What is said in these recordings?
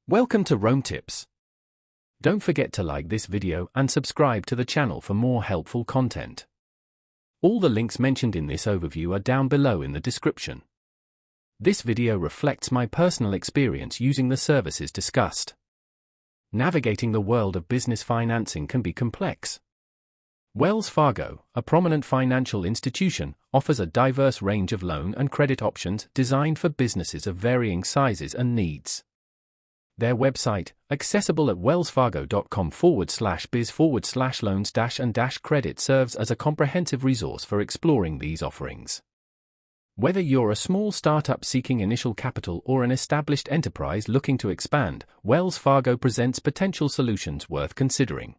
Welcome to Rome Tips. Don't forget to like this video and subscribe to the channel for more helpful content. All the links mentioned in this overview are down below in the description. This video reflects my personal experience using the services discussed. Navigating the world of business financing can be complex. Wells Fargo, a prominent financial institution, offers a diverse range of loan and credit options designed for businesses of varying sizes and needs. Their website, accessible at wellsfargo.com/biz/loans-and-credit, serves as a comprehensive resource for exploring these offerings. Whether you're a small startup seeking initial capital or an established enterprise looking to expand, Wells Fargo presents potential solutions worth considering.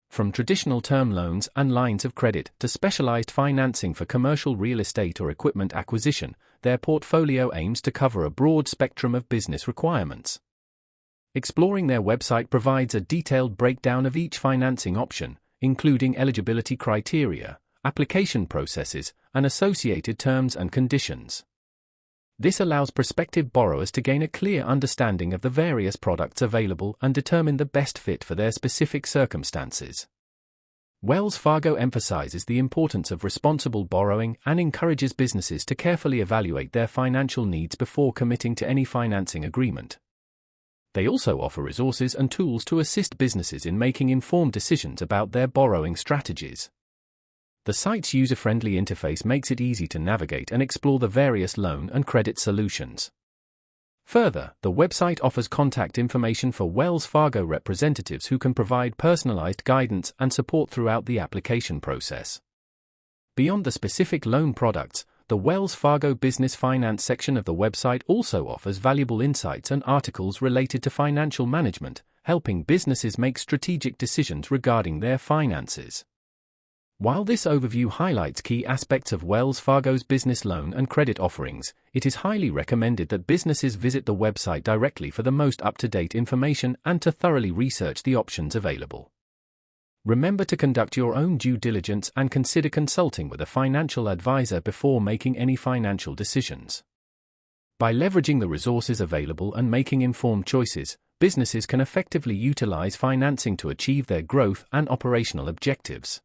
From traditional term loans and lines of credit to specialized financing for commercial real estate or equipment acquisition, their portfolio aims to cover a broad spectrum of business requirements. Exploring their website provides a detailed breakdown of each financing option, including eligibility criteria, application processes, and associated terms and conditions. This allows prospective borrowers to gain a clear understanding of the various products available and determine the best fit for their specific circumstances. Wells Fargo emphasizes the importance of responsible borrowing and encourages businesses to carefully evaluate their financial needs before committing to any financing agreement. They also offer resources and tools to assist businesses in making informed decisions about their borrowing strategies. The site's user-friendly interface makes it easy to navigate and explore the various loan and credit solutions. Further, the website offers contact information for Wells Fargo representatives who can provide personalized guidance and support throughout the application process. Beyond the specific loan products, the Wells Fargo Business Finance section of the website also offers valuable insights and articles related to financial management, helping businesses make strategic decisions regarding their finances. While this overview highlights key aspects of Wells Fargo's business loan and credit offerings, it is highly recommended that businesses visit the website directly for the most up-to-date information and to thoroughly research the options available. Remember to conduct your own due diligence and consider consulting with a financial advisor before making any financial decisions. By leveraging the resources available and making informed choices, businesses can effectively utilize financing to achieve their growth and operational objectives.